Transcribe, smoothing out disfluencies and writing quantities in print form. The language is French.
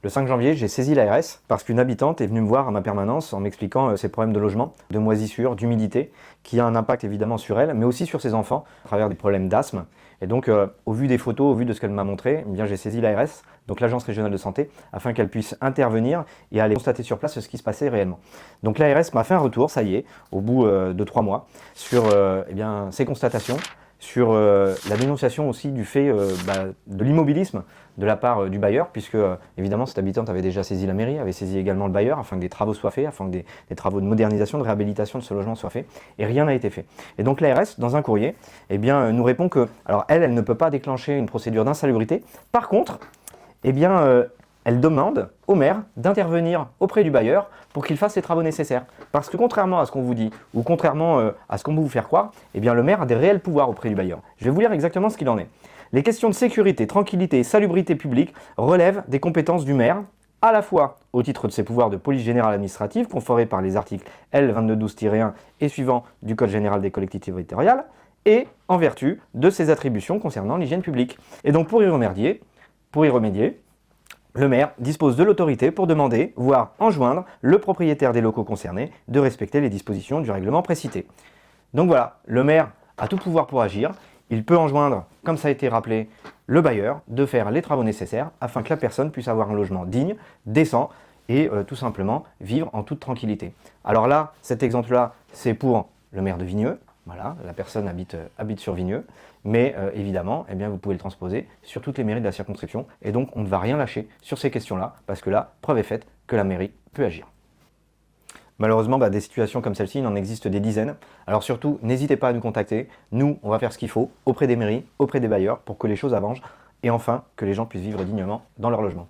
Le 5 janvier, j'ai saisi l'ARS parce qu'une habitante est venue me voir à ma permanence en m'expliquant ses problèmes de logement, de moisissure, d'humidité, qui a un impact évidemment sur elle, mais aussi sur ses enfants, à travers des problèmes d'asthme. Et donc, au vu des photos, au vu de ce qu'elle m'a montré, eh bien, j'ai saisi l'ARS, donc l'Agence régionale de santé, afin qu'elle puisse intervenir et aller constater sur place ce qui se passait réellement. Donc l'ARS m'a fait un retour, ça y est, au bout de 3 mois, sur eh bien, ces constatations, sur la dénonciation aussi du fait de l'immobilisme de la part du bailleur, puisque évidemment cette habitante avait déjà saisi la mairie, avait saisi également le bailleur, afin que des travaux soient faits, afin que des travaux de modernisation, de réhabilitation de ce logement soient faits, et rien n'a été fait. Et donc l'ARS, dans un courrier, eh bien, nous répond que, alors elle ne peut pas déclencher une procédure d'insalubrité, par contre, eh bien, elle demande au maire d'intervenir auprès du bailleur pour qu'il fasse les travaux nécessaires. Parce que contrairement à ce qu'on vous dit, ou contrairement à ce qu'on veut vous faire croire, eh bien le maire a des réels pouvoirs auprès du bailleur. Je vais vous lire exactement ce qu'il en est. Les questions de sécurité, tranquillité et salubrité publique relèvent des compétences du maire, à la fois au titre de ses pouvoirs de police générale administrative, conforés par les articles L 2212-1 et suivants du Code général des collectivités territoriales, et en vertu de ses attributions concernant l'hygiène publique. Et donc pour y remédier, le maire dispose de l'autorité pour demander, voire enjoindre, le propriétaire des locaux concernés de respecter les dispositions du règlement précité. Donc voilà, le maire a tout pouvoir pour agir. Il peut enjoindre, comme ça a été rappelé, le bailleur de faire les travaux nécessaires afin que la personne puisse avoir un logement digne, décent et tout simplement vivre en toute tranquillité. Alors là, cet exemple-là, c'est pour le maire de Vigneux. Voilà, la personne habite sur Vigneux, mais évidemment, eh bien, vous pouvez le transposer sur toutes les mairies de la circonscription, et donc on ne va rien lâcher sur ces questions-là, parce que là, preuve est faite que la mairie peut agir. Malheureusement, des situations comme celle-ci, il en existe des dizaines. Alors surtout, n'hésitez pas à nous contacter. Nous, on va faire ce qu'il faut auprès des mairies, auprès des bailleurs, pour que les choses avancent, et enfin, que les gens puissent vivre dignement dans leur logement.